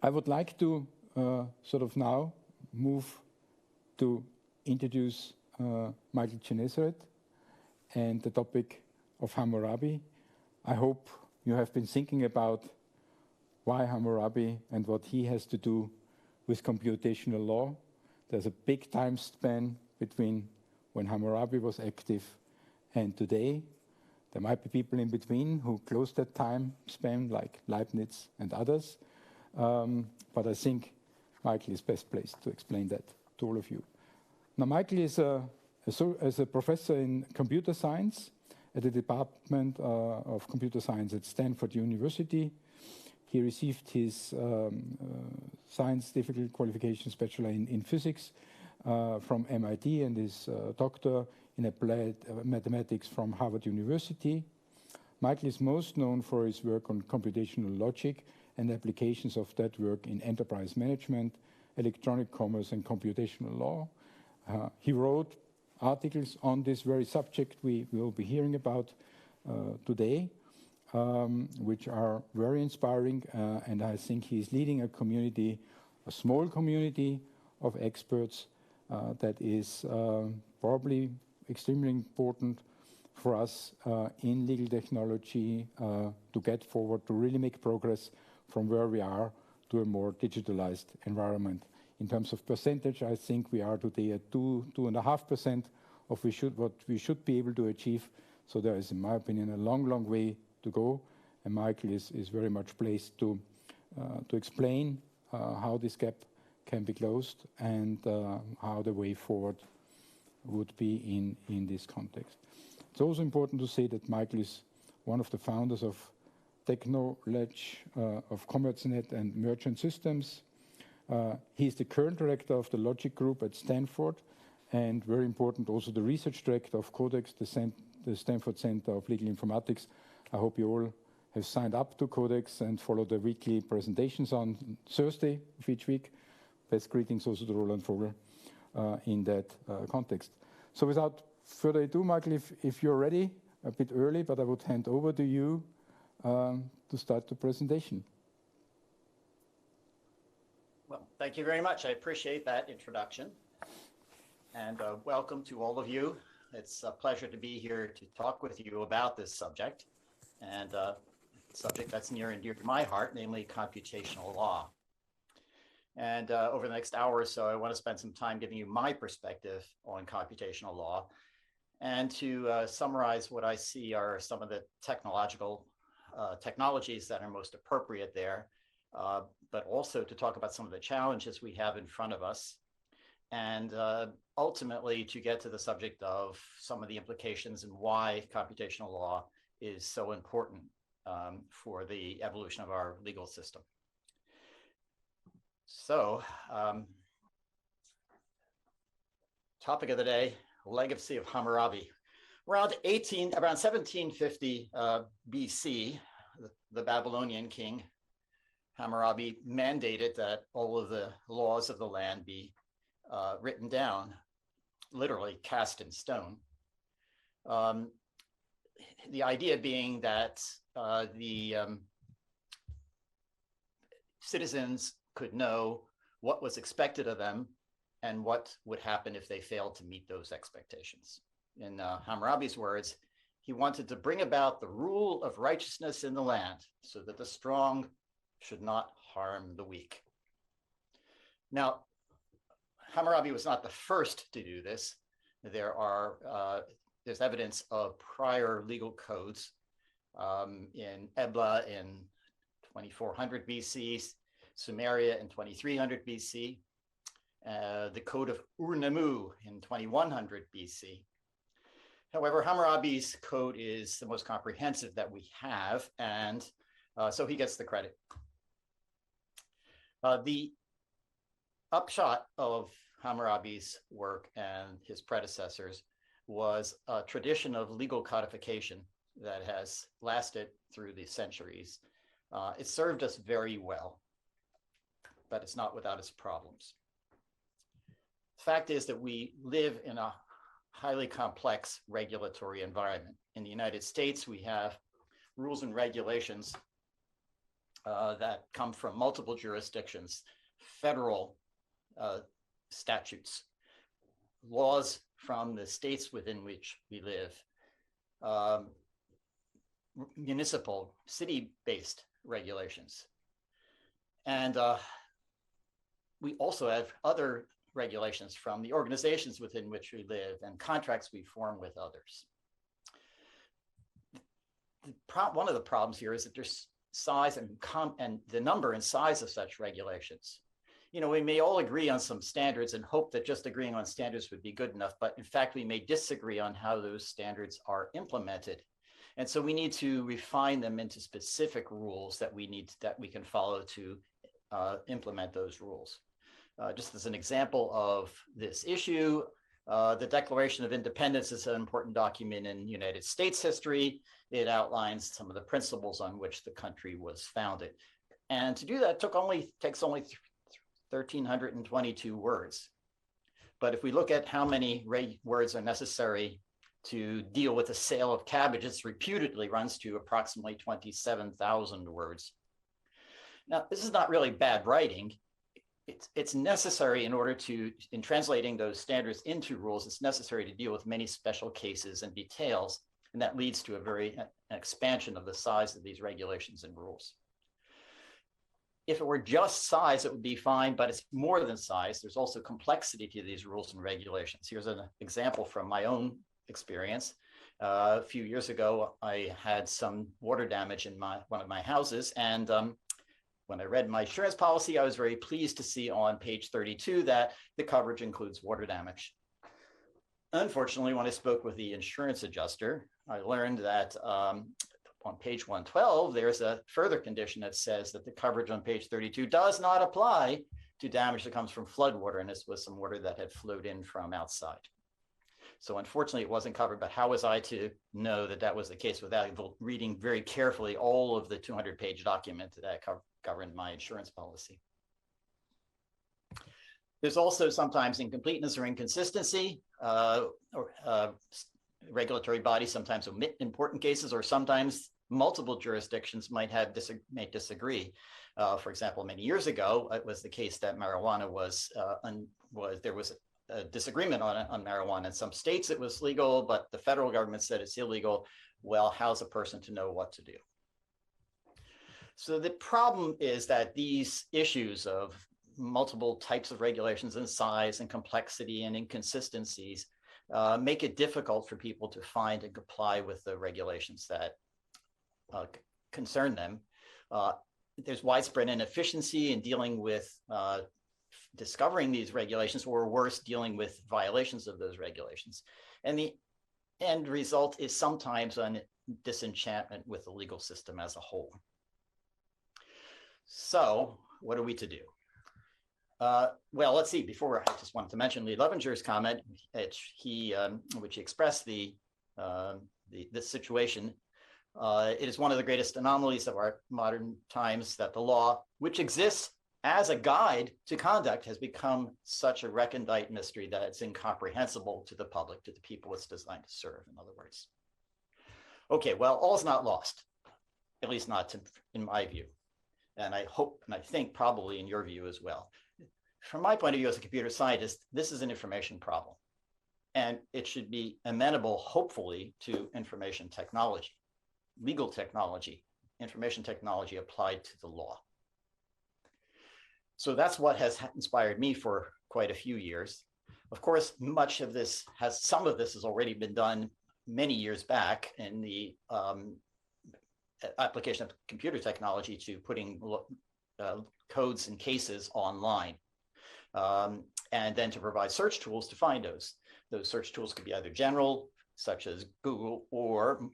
I would like to sort of now move to introduce Michael Genesereth and the topic of Hammurabi. I hope you have been thinking about why Hammurabi and what he has to do with computational law. There's a big time span between when Hammurabi was active and today. There might be people in between who closed that time span, like Leibniz and others. But I think Michael is best placed to explain that to all of you. Now, Michael is a professor in computer science at the Department of Computer Science at Stanford University. He received his science difficult qualification bachelor in physics from MIT and his doctor in applied mathematics from Harvard University. Michael is most known for his work on computational logic and applications of that work in enterprise management, electronic commerce, and computational law. He wrote articles on this very subject we will be hearing about today, which are very inspiring, and I think he's leading a community, a small community of experts that is probably extremely important for us in legal technology to get forward, to really make progress from where we are to a more digitalized environment. In terms of percentage, I think we are today at 2.5% of what we should be able to achieve. So there is, in my opinion, a long, long way to go. And Michael is very much placed to explain how this gap can be closed and how the way forward would be in this context. It's also important to say that Michael is one of the founders of Technology of CommerceNet and Merchant Systems. He's the current director of the Logic Group at Stanford, and very important, also the research director of Codex, the Stanford Center of Legal Informatics. I hope you all have signed up to Codex and follow the weekly presentations on Thursday of each week. Best greetings also to Roland Vogel in that context. So without further ado, Michael, if you're ready, a bit early, but I would hand over to you to start the presentation. Well, thank you very much. I appreciate that introduction. And welcome to all of you. It's a pleasure to be here to talk with you about this subject, and a subject that's near and dear to my heart, namely computational law. And over the next hour or so, I want to spend some time giving you my perspective on computational law and to summarize what I see are some of the technologies that are most appropriate there, but also to talk about some of the challenges we have in front of us, and ultimately to get to the subject of some of the implications and why computational law is so important for the evolution of our legal system. So, topic of the day, Legacy of Hammurabi. Around 1750 BC, the Babylonian king Hammurabi mandated that all of the laws of the land be written down, literally cast in stone. The idea being that the citizens could know what was expected of them and what would happen if they failed to meet those expectations. In Hammurabi's words, he wanted to bring about the rule of righteousness in the land so that the strong should not harm the weak. Now, Hammurabi was not the first to do this. There's evidence of prior legal codes in Ebla in 2400 BC, Sumeria in 2300 BC, the Code of Ur-Nammu in 2100 BC. However, Hammurabi's code is the most comprehensive that we have, and so he gets the credit. The upshot of Hammurabi's work and his predecessors was a tradition of legal codification that has lasted through the centuries. It served us very well, but it's not without its problems. The fact is that we live in a highly complex regulatory environment. In the United States, we have rules and regulations that come from multiple jurisdictions, federal statutes, laws from the states within which we live, municipal, city-based regulations. And we also have other regulations from the organizations within which we live and contracts we form with others. One of the problems here is that there's size and the number and size of such regulations. You know, we may all agree on some standards and hope that just agreeing on standards would be good enough, but in fact, we may disagree on how those standards are implemented. And so we need to refine them into specific rules that we can follow to implement those rules. Just as an example of this issue, the Declaration of Independence is an important document in United States history. It outlines some of the principles on which the country was founded. And to do that takes only 1,322 words. But if we look at how many words are necessary to deal with the sale of cabbage, it reputedly runs to approximately 27,000 words. Now, this is not really bad writing. It's necessary in translating those standards into rules, it's necessary to deal with many special cases and details, and that leads to an expansion of the size of these regulations and rules. If it were just size, it would be fine, but it's more than size. There's also complexity to these rules and regulations. Here's an example from my own experience. A few years ago, I had some water damage in one of my houses, and when I read my insurance policy, I was very pleased to see on page 32 that the coverage includes water damage. Unfortunately, when I spoke with the insurance adjuster, I learned that on page 112, there's a further condition that says that the coverage on page 32 does not apply to damage that comes from flood water, and this was some water that had flowed in from outside. So unfortunately, it wasn't covered, but how was I to know that that was the case without reading very carefully all of the 200-page document that governed my insurance policy? There's also sometimes incompleteness or inconsistency. Regulatory bodies sometimes omit important cases, or sometimes multiple jurisdictions may disagree. For example, many years ago, it was the case that marijuana there was a disagreement on marijuana. In some states it was legal, but the federal government said it's illegal. Well, how's a person to know what to do? So the problem is that these issues of multiple types of regulations and size and complexity and inconsistencies make it difficult for people to find and comply with the regulations that concern them. There's widespread inefficiency in dealing with discovering these regulations, or worse, dealing with violations of those regulations. And the end result is sometimes a disenchantment with the legal system as a whole. So what are we to do? Well, let's see. Before, I just wanted to mention Lee Levenger's comment, which he expressed this situation. It is one of the greatest anomalies of our modern times that the law, which exists as a guide to conduct, has become such a recondite mystery that it's incomprehensible to the public, to the people it's designed to serve, in other words. Okay, well, all's not lost, at least not in my view. And I hope, and I think probably in your view as well. From my point of view as a computer scientist, this is an information problem. And it should be amenable, hopefully, to information technology, legal technology, information technology applied to the law. So that's what has inspired me for quite a few years. Of course, some of this has already been done many years back in the application of computer technology to putting codes and cases online, and then to provide search tools to find those. Those search tools could be either general, such as Google, or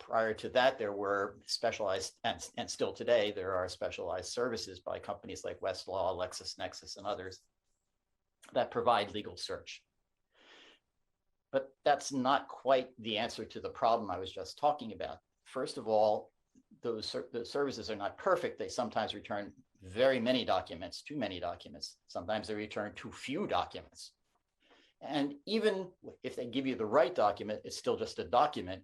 prior to that, there were specialized, and still today, there are specialized services by companies like Westlaw, LexisNexis, and others that provide legal search. But that's not quite the answer to the problem I was just talking about. First of all, those services are not perfect. They sometimes return very many documents, too many documents. Sometimes they return too few documents. And even if they give you the right document, it's still just a document.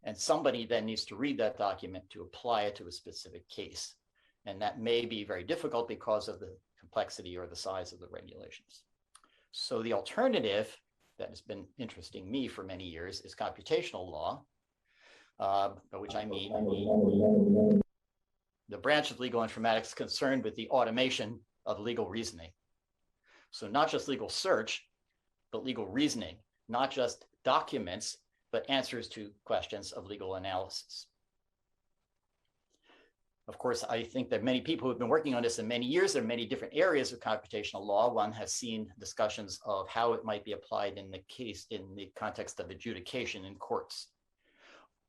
And somebody then needs to read that document to apply it to a specific case. And that may be very difficult because of the complexity or the size of the regulations. So the alternative that has been interesting me for many years is computational law, by which I mean the branch of legal informatics concerned with the automation of legal reasoning. So not just legal search, but legal reasoning, not just documents, but answers to questions of legal analysis. Of course, I think that many people who have been working on this in many years, there are many different areas of computational law. One has seen discussions of how it might be applied in the context of adjudication in courts,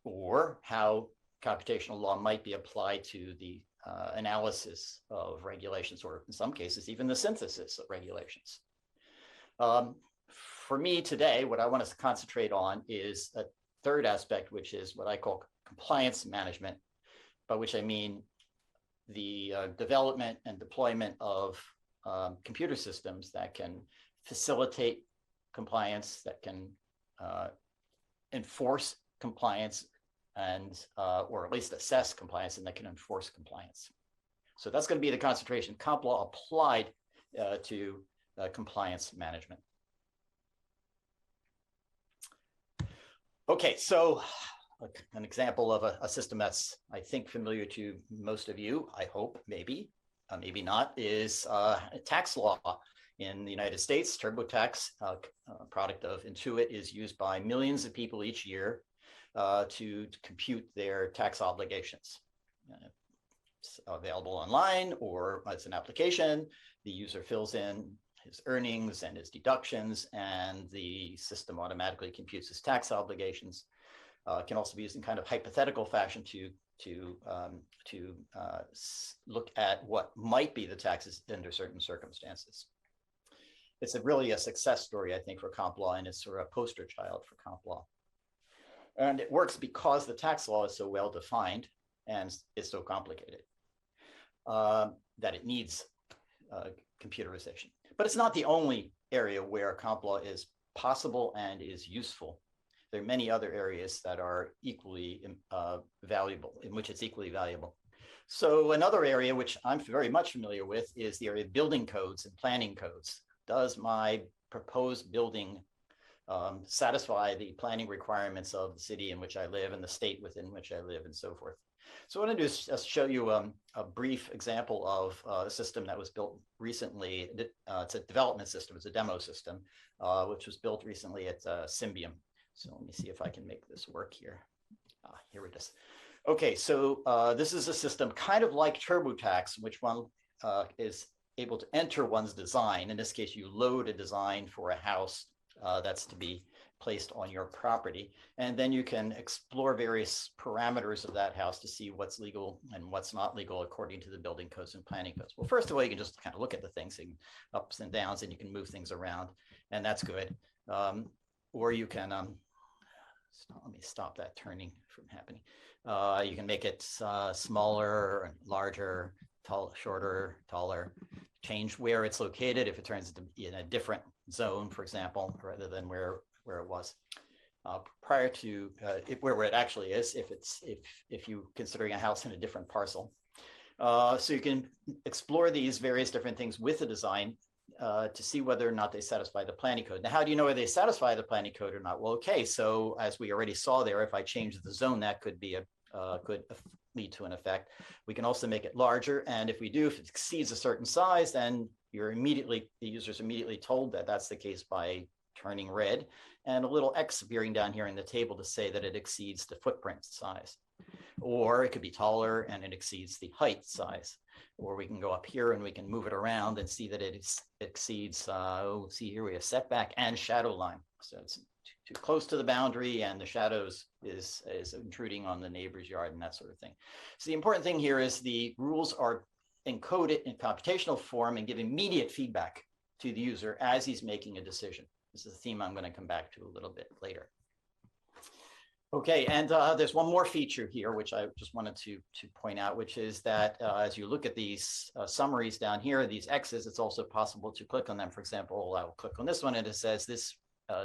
or how computational law might be applied to the analysis of regulations, or in some cases, even the synthesis of regulations. For me today, what I want to concentrate on is a third aspect, which is what I call compliance management, by which I mean the development and deployment of computer systems that can facilitate compliance, that can enforce compliance, and or at least assess compliance, and that can enforce compliance. So that's going to be the concentration. Comp law applied to compliance management. Okay, so an example of a system that's, I think, familiar to most of you, I hope, maybe, maybe not, is tax law in the United States. TurboTax, a product of Intuit, is used by millions of people each year to compute their tax obligations. It's available online or as an application. The user fills in his earnings and his deductions, and the system automatically computes his tax obligations. Can also be used in kind of hypothetical fashion to look at what might be the taxes under certain circumstances. It's really a success story, I think, for comp law, and it's sort of a poster child for comp law. And it works because the tax law is so well defined and is so complicated that it needs computerization. But it's not the only area where comp law is possible and is useful. There are many other areas that are equally valuable, in which it's equally valuable. So another area which I'm very much familiar with is the area of building codes and planning codes. Does my proposed building satisfy the planning requirements of the city in which I live and the state within which I live and so forth? So what I'm going to do is just show you a brief example of a system that was built recently. It's a development system, it's a demo system, which was built recently at Symbian. So let me see if I can make this work here. Here it is. Okay, so this is a system kind of like TurboTax, which one is able to enter one's design. In this case, you load a design for a house that's to be placed on your property. And then you can explore various parameters of that house to see what's legal and what's not legal according to the building codes and planning codes. Well, first of all, you can just kind of look at the things, ups and downs, and you can move things around, and that's good. Or you can, let me stop that turning from happening. You can make it smaller, larger, shorter, taller, change where it's located if it turns in a different zone, for example, rather than where it was prior to where it actually is, if you considering a house in a different parcel. So you can explore these various different things with the design to see whether or not they satisfy the planning code. Now, how do you know whether they satisfy the planning code or not? Well, okay, so as we already saw there, if I change the zone, that could be could lead to an effect. We can also make it larger, and if we do, if it exceeds a certain size, then the user's immediately told that that's the case by turning red, and a little X appearing down here in the table to say that it exceeds the footprint size. Or it could be taller and it exceeds the height size. Or we can go up here and we can move it around and see that it exceeds, see here we have setback and shadow line. So it's too close to the boundary and the shadows is intruding on the neighbor's yard and that sort of thing. So the important thing here is the rules are encoded in computational form and give immediate feedback to the user as he's making a decision. This is a theme I'm going to come back to a little bit later. Okay, and there's one more feature here, which I just wanted to point out, which is that as you look at these summaries down here, these X's, it's also possible to click on them. For example, I'll click on this one and it says this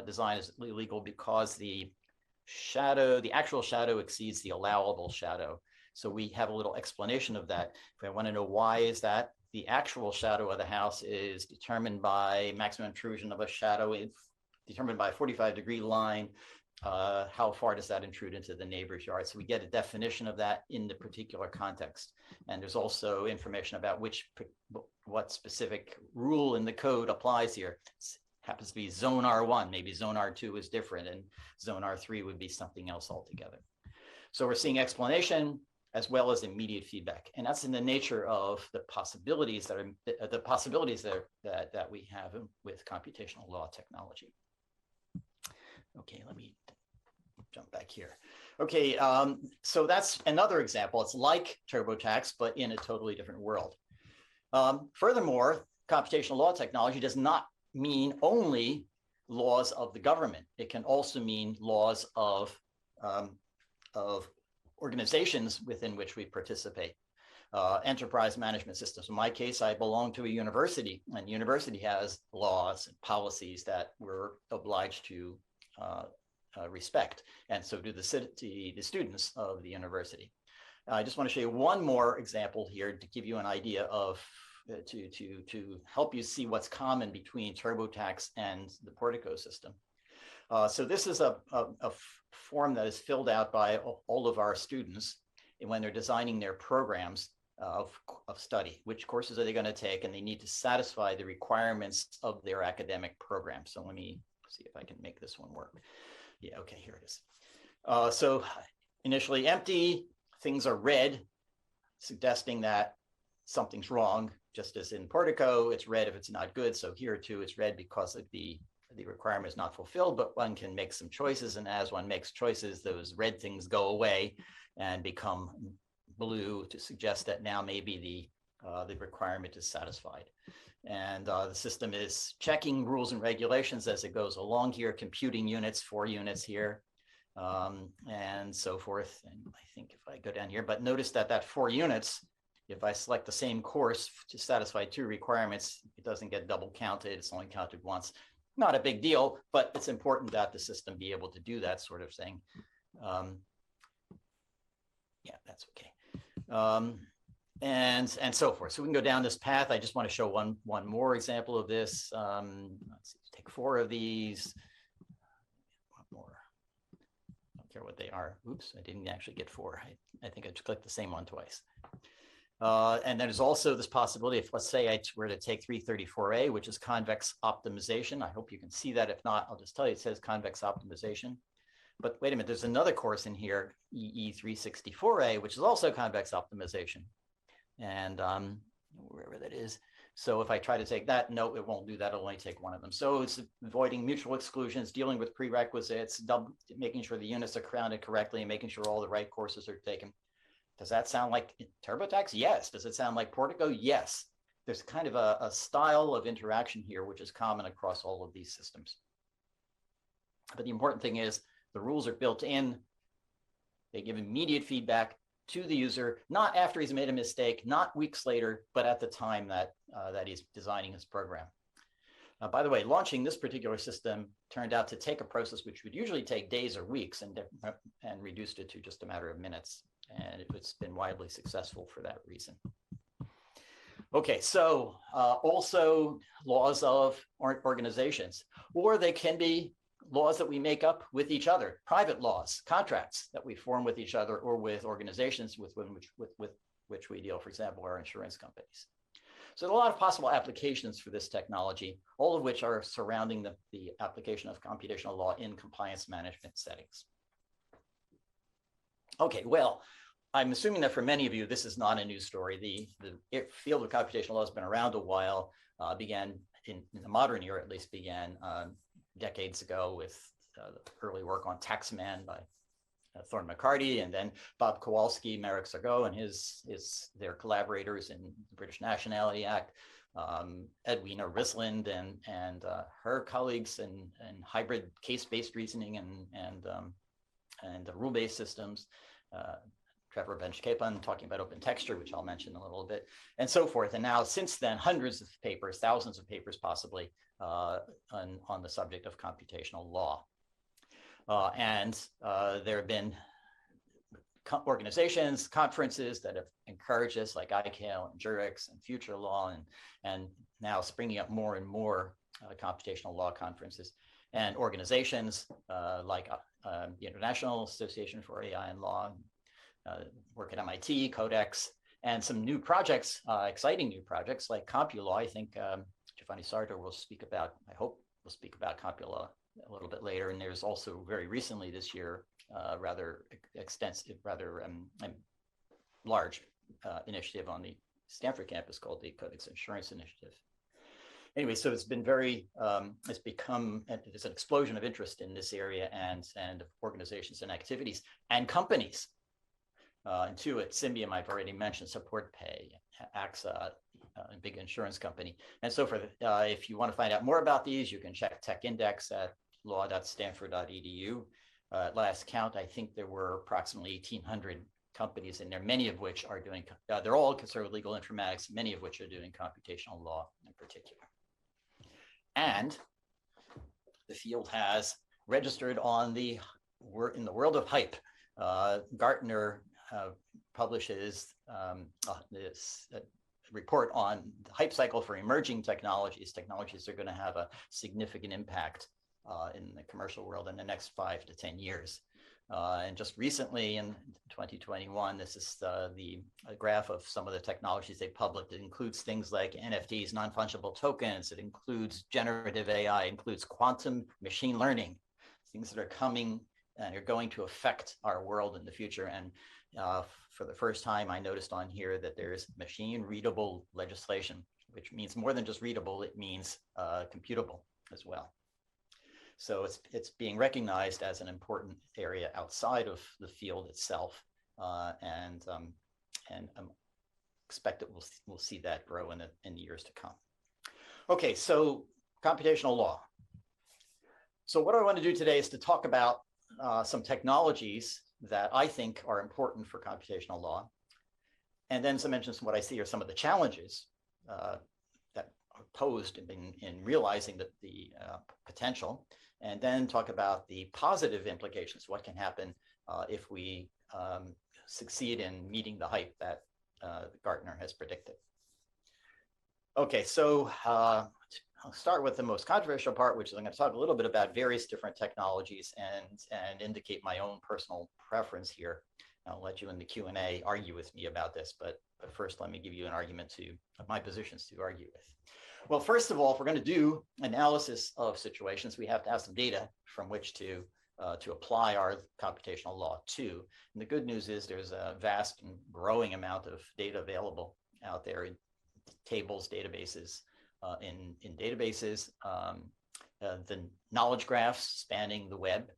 design is illegal because the actual shadow exceeds the allowable shadow. So we have a little explanation of that. If I want to know why is that, the actual shadow of the house is determined by maximum intrusion of a shadow, determined by a 45-degree line. How far does that intrude into the neighbor's yard? So we get a definition of that in the particular context. And there's also information about what specific rule in the code applies here. It happens to be zone R1, maybe zone R2 is different, and zone R3 would be something else altogether. So we're seeing explanation as well as immediate feedback. And that's in the nature of the possibilities that we have with computational law technology. Okay, let me jump back here. Okay, so that's another example. It's like TurboTax, but in a totally different world. Furthermore, computational law technology does not mean only laws of the government. It can also mean laws of organizations within which we participate. Enterprise management systems. In my case, I belong to a university, and the university has laws and policies that we're obliged to respect, and so do the students of the university. I just want to show you one more example here to give you an idea of, to help you see what's common between TurboTax and the Portico system. So this is a form that is filled out by all of our students when they're designing their programs of study. Which courses are they going to take? And they need to satisfy the requirements of their academic program. So let me see if I can make this one work. Yeah, okay, here it is. So initially empty, things are red, suggesting that something's wrong. Just as in Portico, it's red if it's not good. So here too, it's red because of the requirement is not fulfilled, but one can make some choices. And as one makes choices, those red things go away and become blue to suggest that now maybe the requirement is satisfied. And the system is checking rules and regulations as it goes along here, computing units, 4 units here, and so forth. And I think if I go down here, but notice that 4 units, if I select the same course to satisfy 2 requirements, it doesn't get double counted. It's only counted once. Not a big deal, but it's important that the system be able to do that sort of thing. Yeah, that's okay. And so forth. So we can go down this path. I just want to show one more example of this. Let's see, take 4 of these. One more. I don't care what they are. Oops, I didn't actually get 4. I think I just clicked the same one twice. And then there's also this possibility if, let's say, I were to take 334A, which is convex optimization. I hope you can see that. If not, I'll just tell you it says convex optimization. But wait a minute, there's another course in here, EE364A, which is also convex optimization. And wherever that is. So if I try to take that, no, it won't do that. It'll only take one of them. So it's avoiding mutual exclusions, dealing with prerequisites, making sure the units are counted correctly, and making sure all the right courses are taken. Does that sound like TurboTax? Yes. Does it sound like Portico? Yes. There's kind of a style of interaction here, which is common across all of these systems. But the important thing is the rules are built in. They give immediate feedback to the user, not after he's made a mistake, not weeks later, but at the time that he's designing his program. By the way, launching this particular system turned out to take a process which would usually take days or weeks and reduced it to just a matter of minutes. And it's been widely successful for that reason. Okay, so also laws of organizations, or they can be laws that we make up with each other, private laws, contracts that we form with each other or with organizations with which we deal, for example, our insurance companies. So there are a lot of possible applications for this technology, all of which are surrounding the application of computational law in compliance management settings. Okay, well, I'm assuming that for many of you, this is not a new story. The field of computational law has been around a while, began in the modern era, at least began decades ago with the early work on Taxman by Thorne McCarty, and then Bob Kowalski, Marek Sargo, and their collaborators in the British Nationality Act, Edwina Risland and her colleagues in hybrid case-based reasoning and rule-based systems. Trevor Bench-Capon talking about open texture, which I'll mention in a little bit, and so forth. And now, since then, hundreds of papers, thousands of papers possibly, on the subject of computational law. And there have been organizations, conferences that have encouraged us, like ICAL and Jurix and Future Law, and now springing up more and more computational law conferences, and organizations like the International Association for AI and Law, work at MIT, Codex, and some new projects, exciting new projects like CompuLaw. I think Giovanni Sartor will speak about, I hope will speak about CompuLaw a little bit later. And there's also very recently this year, rather extensive, rather large initiative on the Stanford campus called the Codex Insurance Initiative. Anyway, so it's been very, it's become, there's an explosion of interest in this area, and organizations and activities and companies. Intuit, Symbian, I've already mentioned, SupportPay, AXA, a big insurance company, and so forth. If you want to find out more about these, you can check Tech Index at law.stanford.edu. At last count, I think there were approximately 1,800 companies in there, many of which are doing, they're all concerned with legal informatics, many of which are doing computational law in particular. And the field has registered on the, in the world of hype. Gartner publishes this report on the hype cycle for emerging technologies. Technologies are going to have a significant impact in the commercial world in the next 5 to 10 years. And just recently in 2021, this is the graph of some of the technologies they published. It includes things like NFTs, non-fungible tokens. It includes generative AI, includes quantum machine learning, things that are coming and are going to affect our world in the future. And for the first time, I noticed on here that there's machine readable legislation, which means more than just readable, it means computable as well. So it's being recognized as an important area outside of the field itself, and expect that we'll see that grow in the years to come. Okay, so computational law. So what I want to do today is to talk about some technologies that I think are important for computational law, and then to mention what I see are some of the challenges that are posed in realizing the potential, and then talk about the positive implications, what can happen if we succeed in meeting the hype that Gartner has predicted. Okay, so I'll start with the most controversial part, which is I'm going to talk a little bit about various different technologies and indicate my own personal preference here. I'll let you in the Q&A argue with me about this, but first let me give you an argument of my positions to argue with. Well, first of all, if we're going to do analysis of situations, we have to have some data from which to apply our computational law to. And the good news is there's a vast and growing amount of data available out there in tables, databases, in databases, the knowledge graphs spanning the web,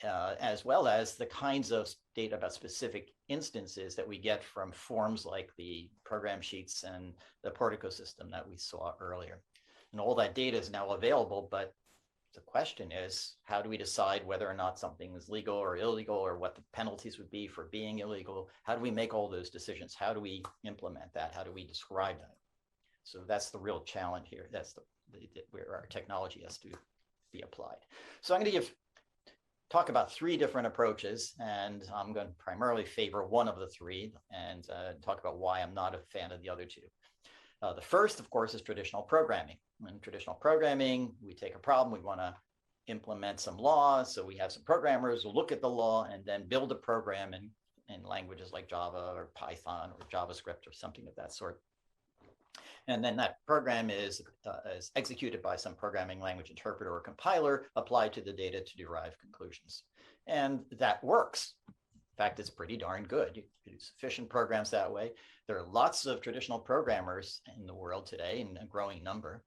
as well as the kinds of data about specific instances that we get from forms like the program sheets and the Portico system that we saw earlier. And all that data is now available, but the question is, how do we decide whether or not something is legal or illegal, or what the penalties would be for being illegal? How do we make all those decisions? How do we implement that? How do we describe that? So that's the real challenge here. That's where our technology has to be applied. So I'm going to talk about 3 different approaches, and I'm going to primarily favor one of the 3 and talk about why I'm not a fan of the other 2. The first, of course, is traditional programming. In traditional programming, we take a problem, we want to implement some law, so we have some programmers who look at the law and then build a program in languages like Java or Python or JavaScript or something of that sort. And then that program is executed by some programming language interpreter or compiler applied to the data to derive conclusions. And that works. In fact, it's pretty darn good. You can do sufficient programs that way. There are lots of traditional programmers in the world today, in a growing number.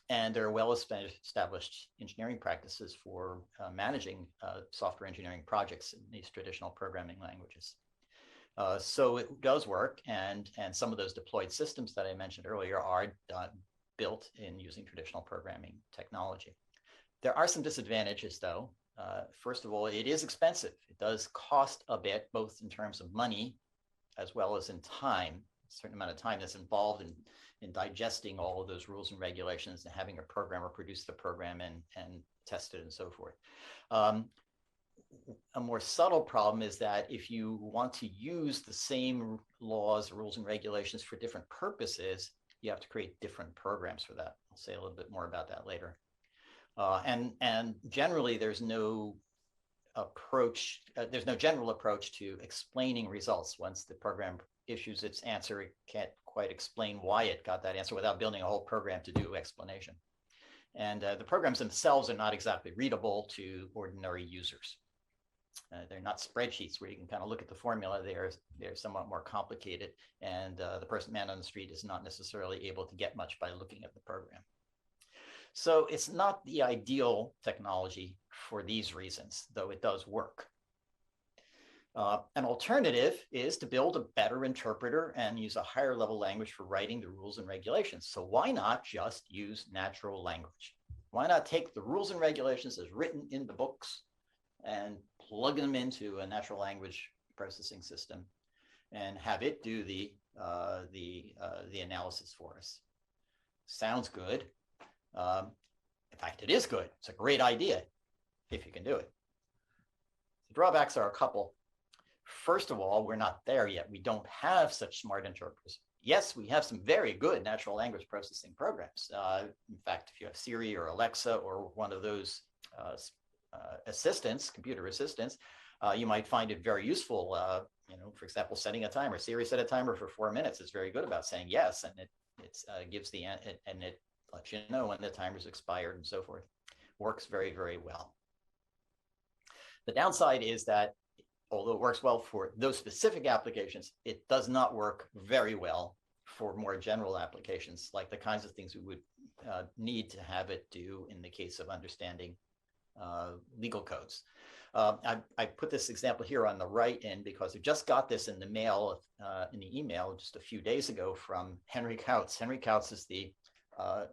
And there are well-established engineering practices for managing software engineering projects in these traditional programming languages. So it does work, and some of those deployed systems that I mentioned earlier are built in using traditional programming technology. There are some disadvantages, though. First of all, it is expensive. It does cost a bit, both in terms of money as well as in time. A certain amount of time that's involved in digesting all of those rules and regulations and having a programmer produce the program and test it and so forth. a more subtle problem is that if you want to use the same laws, rules, and regulations for different purposes, you have to create different programs for that. I'll say a little bit more about that later. And generally, there's no approach, there's no general approach to explaining results. Once the program issues its answer, it can't quite explain why it got that answer without building a whole program to do explanation. And the programs themselves are not exactly readable to ordinary users. They're not spreadsheets where you can kind of look at the formula. They're somewhat more complicated, and the man on the street is not necessarily able to get much by looking at the program. So it's not the ideal technology for these reasons, though it does work. An alternative is to build a better interpreter and use a higher level language for writing the rules and regulations. So why not just use natural language? Why not take the rules and regulations as written in the books and plug them into a natural language processing system and have it do the analysis for us? Sounds good. In fact, it is good. It's a great idea if you can do it. The drawbacks are a couple. First of all, we're not there yet. We don't have such smart interpreters. Yes, we have some very good natural language processing programs. In fact, if you have Siri or Alexa or one of those assistants, computer assistants, you might find it very useful. For example, setting a timer. Siri set a timer for 4 minutes. It's very good about saying yes, and it gives the and it lets you know when the timer's expired and so forth. Works very, very well. The downside is that although it works well for those specific applications, it does not work very well for more general applications, like the kinds of things we would need to have it do in the case of understanding legal codes. I put this example here on the right end because I just got this in the mail, in the email just a few days ago from Henry Kautz. Henry Kautz is the head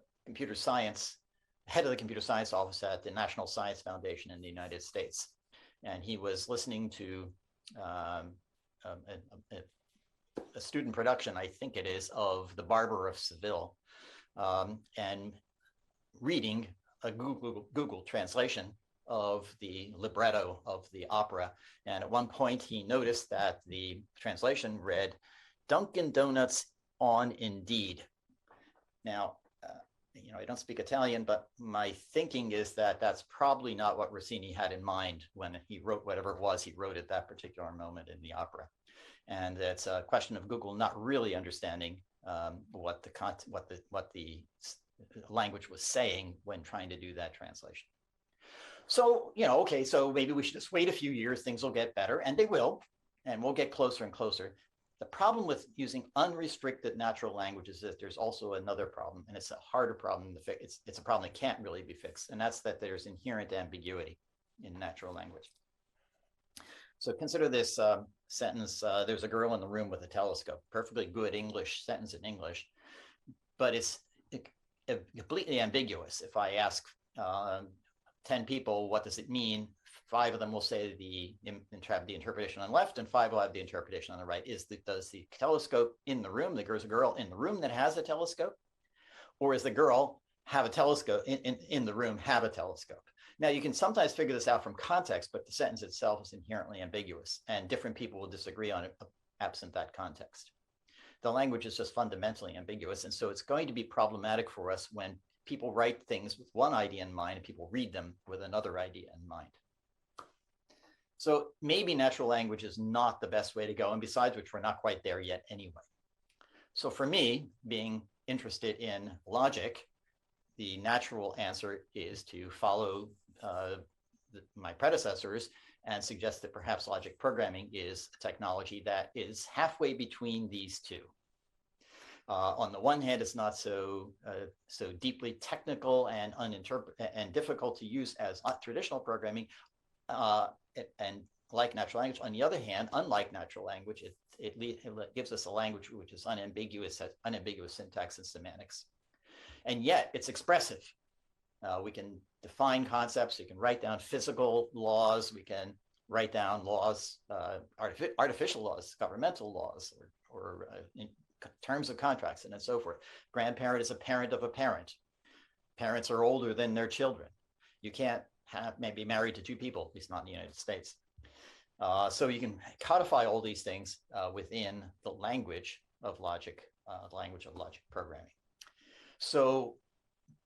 of the computer science office at the National Science Foundation in the United States. And he was listening to a student production, I think it is, of The Barber of Seville, and reading a Google translation of the libretto of the opera. And at one point, he noticed that the translation read, "Dunkin' Donuts on Indeed." Now, I don't speak Italian, but my thinking is that that's probably not what Rossini had in mind when he wrote whatever it was he wrote at that particular moment in the opera. And it's a question of Google not really understanding what the language was saying when trying to do that translation. So, okay, so maybe we should just wait a few years, things will get better, and they will, and we'll get closer and closer. The problem with using unrestricted natural language is that there's also another problem, and it's a harder problem to fix. It's a problem that can't really be fixed, and that's that there's inherent ambiguity in natural language. So consider this sentence, there's a girl in the room with a telescope. Perfectly good English sentence in English, but it's completely ambiguous. If I ask 10 people, what does it mean? 5 of them will say the interpretation on the left, and 5 will have the interpretation on the right. Does the telescope in the room, there's a girl in the room that has a telescope? Or is the girl have a telescope in the room have a telescope? Now, you can sometimes figure this out from context, but the sentence itself is inherently ambiguous, and different people will disagree on it absent that context. The language is just fundamentally ambiguous, and so it's going to be problematic for us when people write things with one idea in mind and people read them with another idea in mind. So maybe natural language is not the best way to go, and besides which, we're not quite there yet anyway. So for me, being interested in logic, the natural answer is to follow my predecessors and suggest that perhaps logic programming is a technology that is halfway between these two. On the one hand, it's not so deeply technical and difficult to use as traditional programming, and like natural language. On the other hand, unlike natural language, it gives us a language which is unambiguous, has unambiguous syntax and semantics, and yet it's expressive. We can define concepts. We can write down physical laws. We can write down laws, artificial laws, governmental laws, or in terms of contracts, and so forth. Grandparent is a parent of a parent. Parents are older than their children. You can't may be married to two people, at least not in the United States. So you can codify all these things within the language of logic programming. So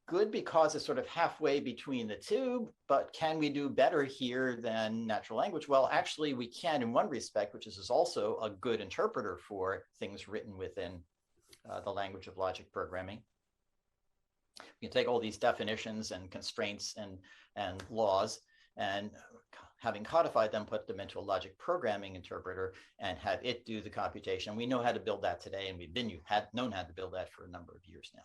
good because it's sort of halfway between the two, but can we do better here than natural language? Well, actually we can in one respect, which is also a good interpreter for things written within the language of logic programming. We can take all these definitions and constraints and laws, and having codified them, put them into a logic programming interpreter and have it do the computation. We know how to build that today, and we've known how to build that for a number of years now.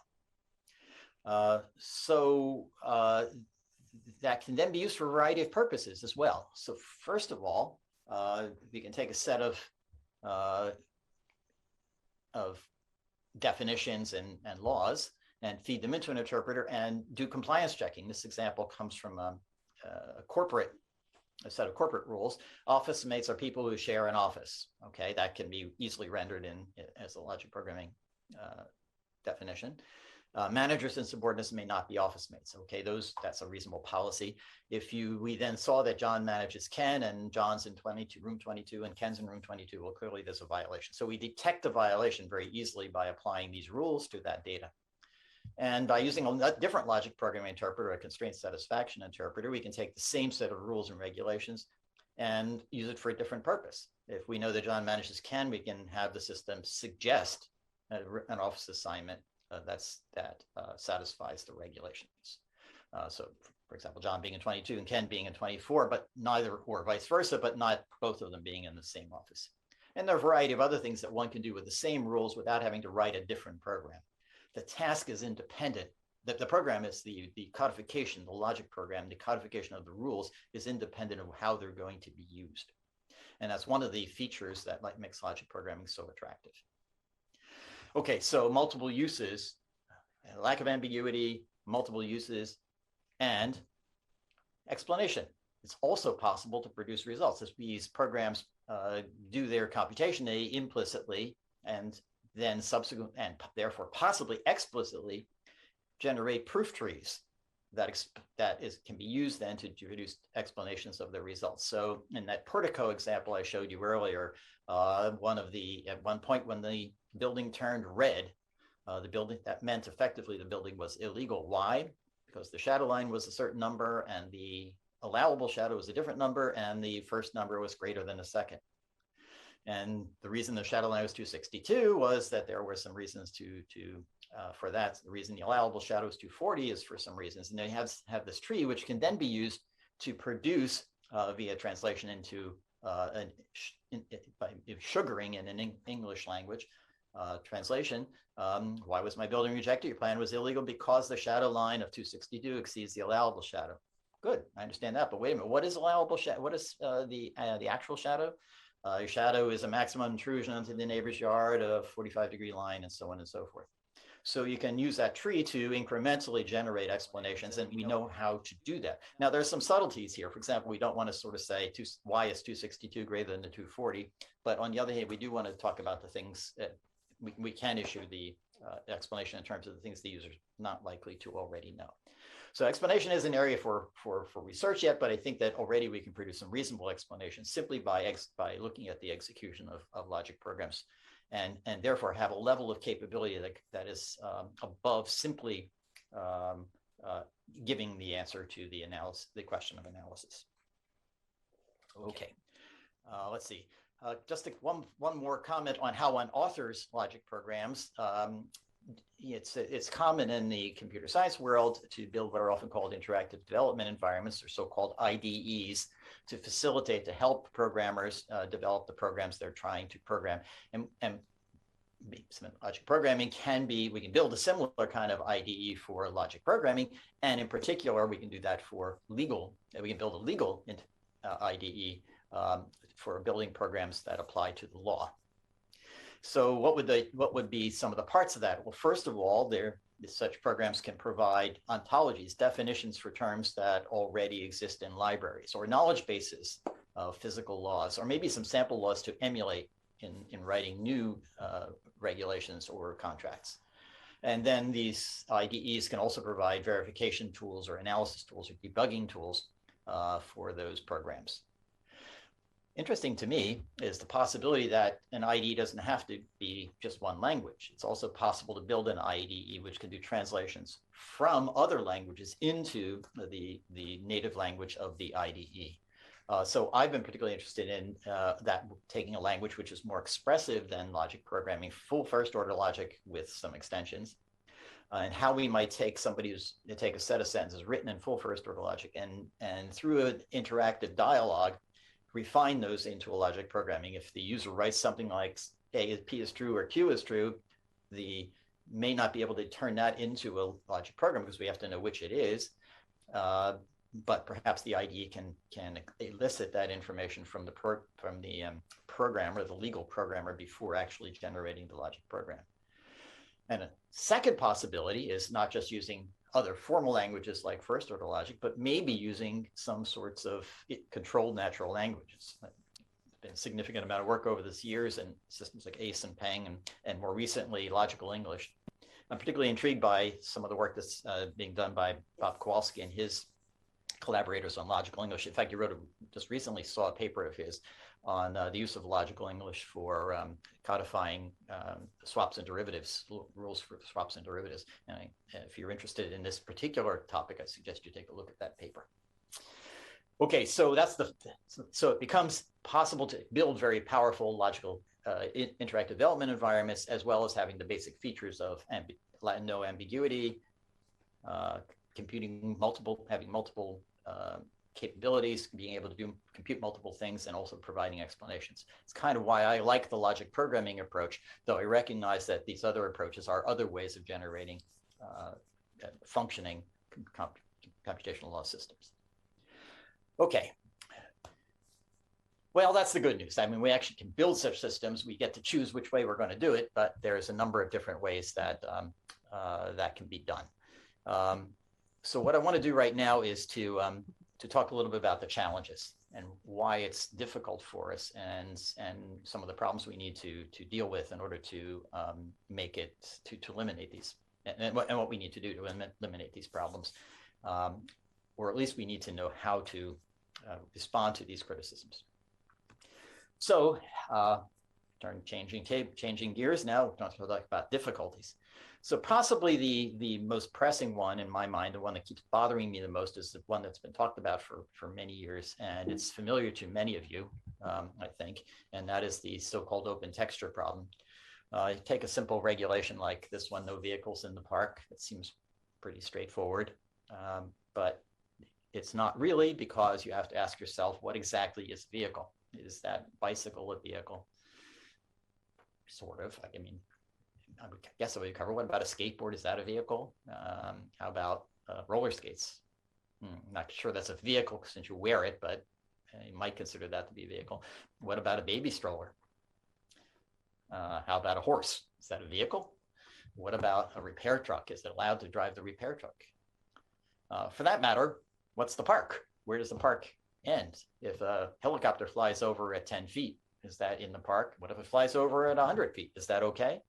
That can then be used for a variety of purposes as well. So first of all, we can take a set of definitions and laws and feed them into an interpreter and do compliance checking. This example comes from a set of corporate rules. Office mates are people who share an office. Okay, that can be easily rendered as a logic programming definition. Managers and subordinates may not be office mates. Okay, that's a reasonable policy. We then saw that John manages Ken and John's in room 22 and Ken's in room 22, well, clearly there's a violation. So we detect a violation very easily by applying these rules to that data. And by using a different logic programming interpreter, a constraint satisfaction interpreter, we can take the same set of rules and regulations and use it for a different purpose. If we know that John manages Ken, we can have the system suggest an office assignment that satisfies the regulations. So, for example, John being in 22 and Ken being in 24, but neither, or vice versa, but not both of them being in the same office. And there are a variety of other things that one can do with the same rules without having to write a different program. The task is independent. The program is the codification, the logic program, the codification of the rules is independent of how they're going to be used. And that's one of the features that makes logic programming so attractive. Okay, so multiple uses, lack of ambiguity, multiple uses, and explanation. It's also possible to produce results. As these programs do their computation, they implicitly and then subsequent, and therefore possibly explicitly, generate proof trees that can be used then to produce explanations of the results. So in that Portico example I showed you earlier, at one point when the building turned red, that meant effectively the building was illegal. Why? Because the shadow line was a certain number and the allowable shadow was a different number, and the first number was greater than the second. And the reason the shadow line was 262 was that there were some reasons for that. The reason the allowable shadow is 240 is for some reasons. And they have this tree, which can then be used to produce via translation into by sugaring in an English language translation. Why was my building rejected? Your plan was illegal because the shadow line of 262 exceeds the allowable shadow. Good, I understand that. But wait a minute, what is allowable shadow? What is the actual shadow? Your shadow is a maximum intrusion onto the neighbor's yard of 45-degree line, and so on and so forth. So you can use that tree to incrementally generate explanations, and we know how to do that. Now, there's some subtleties here. For example, we don't want to sort of say why is 262 greater than the 240, but on the other hand, we do want to talk about the things that we can issue the explanation in terms of the things the user's not likely to already know. So explanation is an area for research yet, but I think that already we can produce some reasonable explanations simply by looking at the execution of logic programs, and therefore have a level of capability that is above simply giving the answer to the question of analysis. Okay, let's see. Just one more comment on how one authors logic programs. It's common in the computer science world to build what are often called interactive development environments, or so-called IDEs, to facilitate, to help programmers develop the programs they're trying to program. And logic programming we can build a similar kind of IDE for logic programming, and in particular, we can do that for legal. We can build a legal IDE for building programs that apply to the law. So what would be some of the parts of that? Well, first of all, such programs can provide ontologies, definitions for terms that already exist in libraries, or knowledge bases of physical laws, or maybe some sample laws to emulate in writing new regulations or contracts. And then these IDEs can also provide verification tools or analysis tools or debugging tools for those programs. Interesting to me is the possibility that an IDE doesn't have to be just one language. It's also possible to build an IDE which can do translations from other languages into the native language of the IDE. So I've been particularly interested in that, taking a language which is more expressive than logic programming, full first order logic with some extensions, and how we might take take a set of sentences written in full first order logic and through an interactive dialogue, refine those into a logic programming. If the user writes something like P is true or Q is true, the may not be able to turn that into a logic program because we have to know which it is. But perhaps the IDE can elicit that information from the programmer, the legal programmer, before actually generating the logic program. And a second possibility is not just using other formal languages like first order logic, but maybe using some sorts of controlled natural languages. There's been a significant amount of work over the years in systems like ACE and PANG, and more recently logical English. I'm particularly intrigued by some of the work that's being done by Bob Kowalski and his collaborators on logical English. In fact, just recently saw a paper of his on the use of logical English for codifying swaps and derivatives, rules for swaps and derivatives. And if you're interested in this particular topic, I suggest you take a look at that paper. Okay, so so it becomes possible to build very powerful logical interactive development environments, as well as having the basic features of no ambiguity, having multiple capabilities, being able to compute multiple things, and also providing explanations. It's kind of why I like the logic programming approach, though I recognize that these other approaches are other ways of generating functioning computational law systems. Okay. Well, that's the good news. I mean, we actually can build such systems. We get to choose which way we're going to do it, but there's a number of different ways that that can be done. So what I want to do right now is to talk a little bit about the challenges and why it's difficult for us, and some of the problems we need to deal with in order to make it to eliminate these, and what we need to do to eliminate these problems, or at least we need to know how to respond to these criticisms. So, changing gears now, we're going to talk about difficulties. So possibly the most pressing one in my mind, the one that keeps bothering me the most, is the one that's been talked about for many years, and it's familiar to many of you, I think, and that is the so-called open texture problem. You take a simple regulation like this one, no vehicles in the park. It seems pretty straightforward, but it's not really, because you have to ask yourself, what exactly is a vehicle? Is that bicycle a vehicle? Sort of. I mean, I guess I would cover. What about a skateboard? Is that a vehicle? How about roller skates? Not sure that's a vehicle since you wear it, but you might consider that to be a vehicle. What about a baby stroller? How about a horse? Is that a vehicle? What about a repair truck? Is it allowed to drive the repair truck? For that matter, what's the park? Where does the park end? If a helicopter flies over at 10 feet, is that in the park? What if it flies over at 100 feet? Is that okay?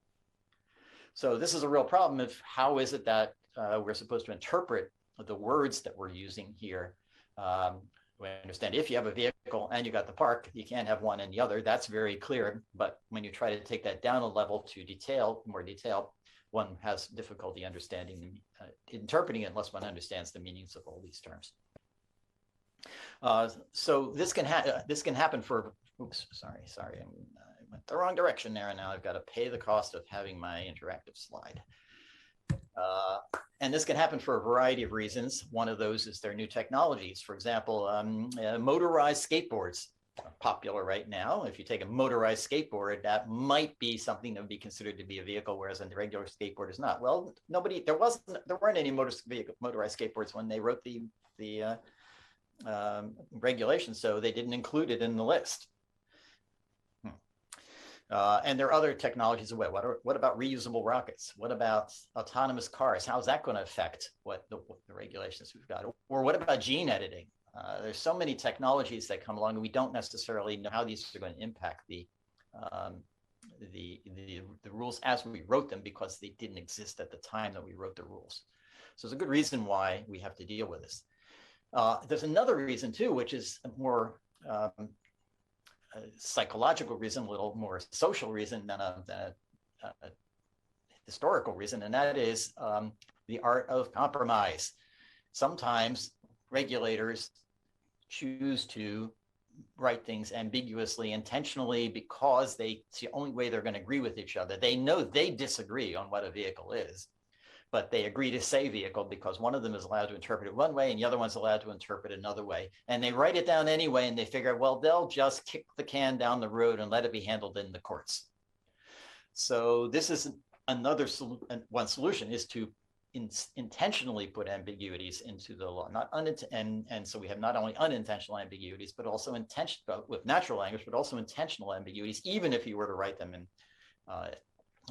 So this is a real problem of how is it that we're supposed to interpret the words that we're using here. We understand if you have a vehicle and you got the park, you can't have one and the other. That's very clear. But when you try to take that down a level to more detail, one has difficulty understanding, interpreting it unless one understands the meanings of all these terms. So this can happen for, oops, sorry, I went the wrong direction there, and now I've got to pay the cost of having my interactive slide. And this can happen for a variety of reasons. One of those is their new technologies. For example, motorized skateboards are popular right now. If you take a motorized skateboard, that might be something that would be considered to be a vehicle, whereas a regular skateboard is not. Well, there weren't any motorized skateboards when they wrote the regulation, so they didn't include it in the list. And there are other technologies. What about reusable rockets? What about autonomous cars? How's that going to affect what the regulations we've got? Or what about gene editing? There's so many technologies that come along, and we don't necessarily know how these are going to impact the rules as we wrote them, because they didn't exist at the time that we wrote the rules. So there's a good reason why we have to deal with this. There's another reason too, which is a more a psychological reason, a little more social reason than a historical reason, and that is the art of compromise. Sometimes regulators choose to write things ambiguously, intentionally, because it's the only way they're going to agree with each other. They know they disagree on what a vehicle is, but they agree to say vehicle because one of them is allowed to interpret it one way and the other one's allowed to interpret it another way. And they write it down anyway, and they figure, well, they'll just kick the can down the road and let it be handled in the courts. So this is another one solution, is to intentionally put ambiguities into the law, and so we have not only unintentional ambiguities, but also intentional with natural language, but also intentional ambiguities, even if you were to write them in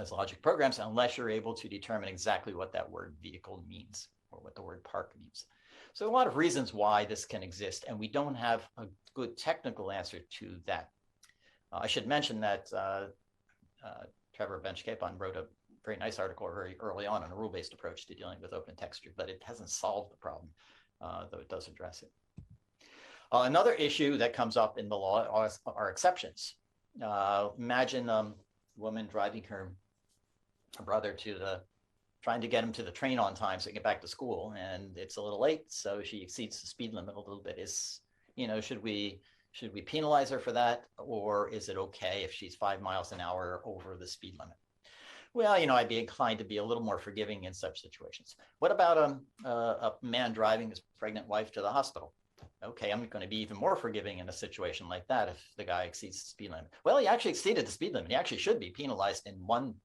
as logic programs, unless you're able to determine exactly what that word vehicle means or what the word park means. So a lot of reasons why this can exist, and we don't have a good technical answer to that. I should mention that Trevor Bench-Capon wrote a very nice article very early on a rule-based approach to dealing with open texture, but it hasn't solved the problem, though it does address it. Another issue that comes up in the law are exceptions. Imagine a woman driving her brother trying to get him to the train on time so he can get back to school, and it's a little late, so she exceeds the speed limit a little bit. Should we penalize her for that, or is it okay if she's 5 miles an hour over the speed limit? Well, I'd be inclined to be a little more forgiving in such situations. What about a man driving his pregnant wife to the hospital? Okay, I'm going to be even more forgiving in a situation like that if the guy exceeds the speed limit. Well, he actually exceeded the speed limit. He actually should be penalized in one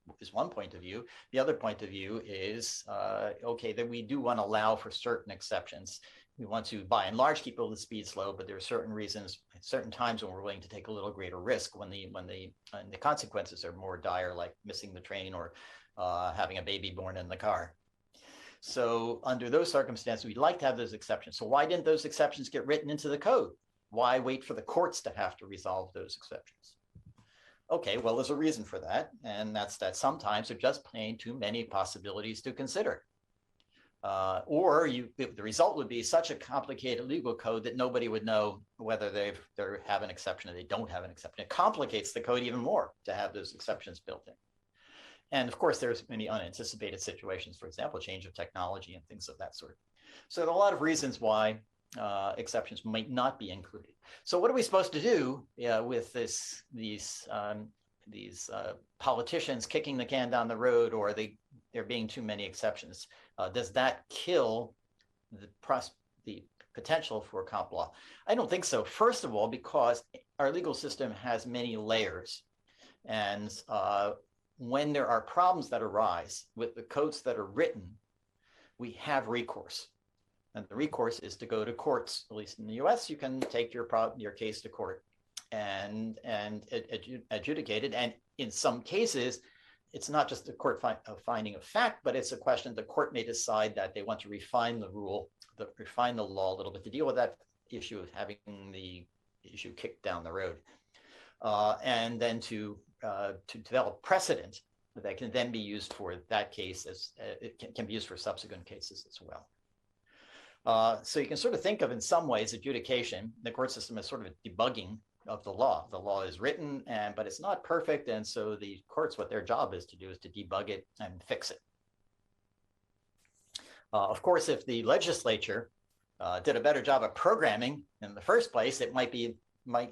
point of view. The other point of view is, okay, that we do want to allow for certain exceptions. We want to, by and large, keep the speed slow, but there are certain reasons, certain times when we're willing to take a little greater risk when the consequences are more dire, like missing the train or having a baby born in the car. So under those circumstances, we'd like to have those exceptions. So why didn't those exceptions get written into the code? Why wait for the courts to have to resolve those exceptions? Okay, well, there's a reason for that, and that's that sometimes there are just plain too many possibilities to consider. Or the result would be such a complicated legal code that nobody would know whether they have an exception or they don't have an exception. It complicates the code even more to have those exceptions built in. And of course, there's many unanticipated situations, for example, change of technology and things of that sort. So there are a lot of reasons why exceptions might not be included. So what are we supposed to do with these politicians kicking the can down the road, or there being too many exceptions? Does that kill the potential for comp law? I don't think so. First of all, because our legal system has many layers, and when there are problems that arise with the codes that are written, we have recourse. And the recourse is to go to courts. At least in the US, you can take your case to court and adjudicate it. And in some cases, it's not just a court finding of fact, but it's a question the court may decide that they want to refine the law a little bit to deal with that issue of having the issue kicked down the road. And then to develop precedent that can then be used for that case, as it can be used for subsequent cases as well. So you can sort of think of, in some ways, adjudication, the court system, as sort of a debugging of the law. The law is written, but it's not perfect, and so the courts, what their job is to do is to debug it and fix it. Of course, if the legislature did a better job of programming in the first place, it might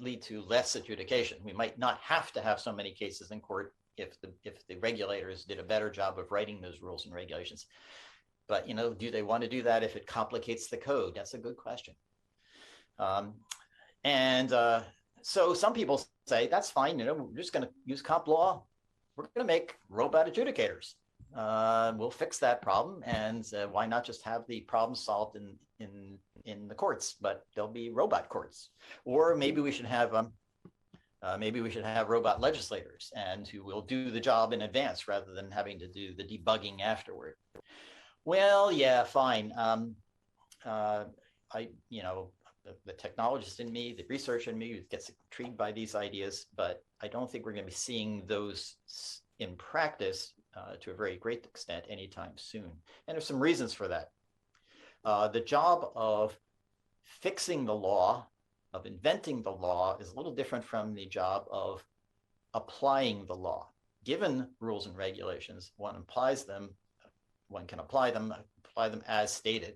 lead to less adjudication. We might not have to have so many cases in court if the regulators did a better job of writing those rules and regulations. But do they want to do that if it complicates the code? That's a good question. So some people say that's fine. We're just going to use comp law. We're going to make robot adjudicators. We'll fix that problem, and why not just have the problem solved in the courts? But there'll be robot courts, or maybe we should have robot legislators, and who will do the job in advance rather than having to do the debugging afterward. Well, yeah, fine. The technologist in me, the researcher in me, gets intrigued by these ideas, but I don't think we're going to be seeing those in practice to a very great extent anytime soon. And there's some reasons for that. The job of fixing the law, of inventing the law, is a little different from the job of applying the law. Given rules and regulations, one can apply them as stated.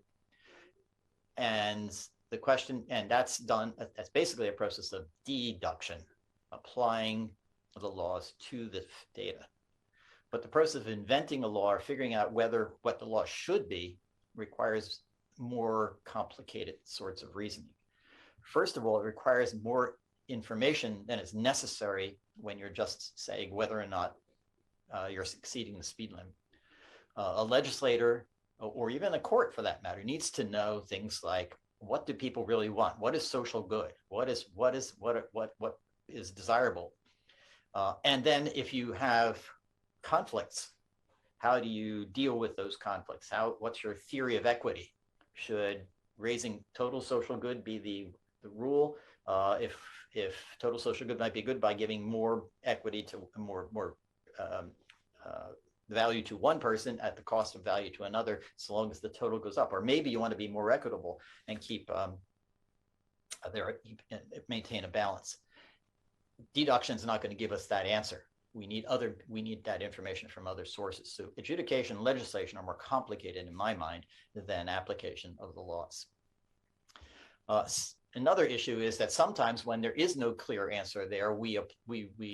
And the question, and that's basically a process of deduction, applying the laws to the data. But the process of inventing a law or figuring out what the law should be requires more complicated sorts of reasoning. First of all, it requires more information than is necessary when you're just saying whether or not you're exceeding the speed limit. A legislator, or even a court for that matter, needs to know things like, what do people really want? What is social good? What is desirable? And then if you have conflicts, how do you deal with those conflicts? What's your theory of equity? Should raising total social good be the rule? If total social good might be good by giving more equity to more value to one person at the cost of value to another, so long as the total goes up. Or maybe you want to be more equitable and maintain a balance. Deduction is not going to give us that answer. We need that information from other sources. So adjudication and legislation are more complicated in my mind than application of the laws. Another issue is that sometimes when there is no clear answer there, we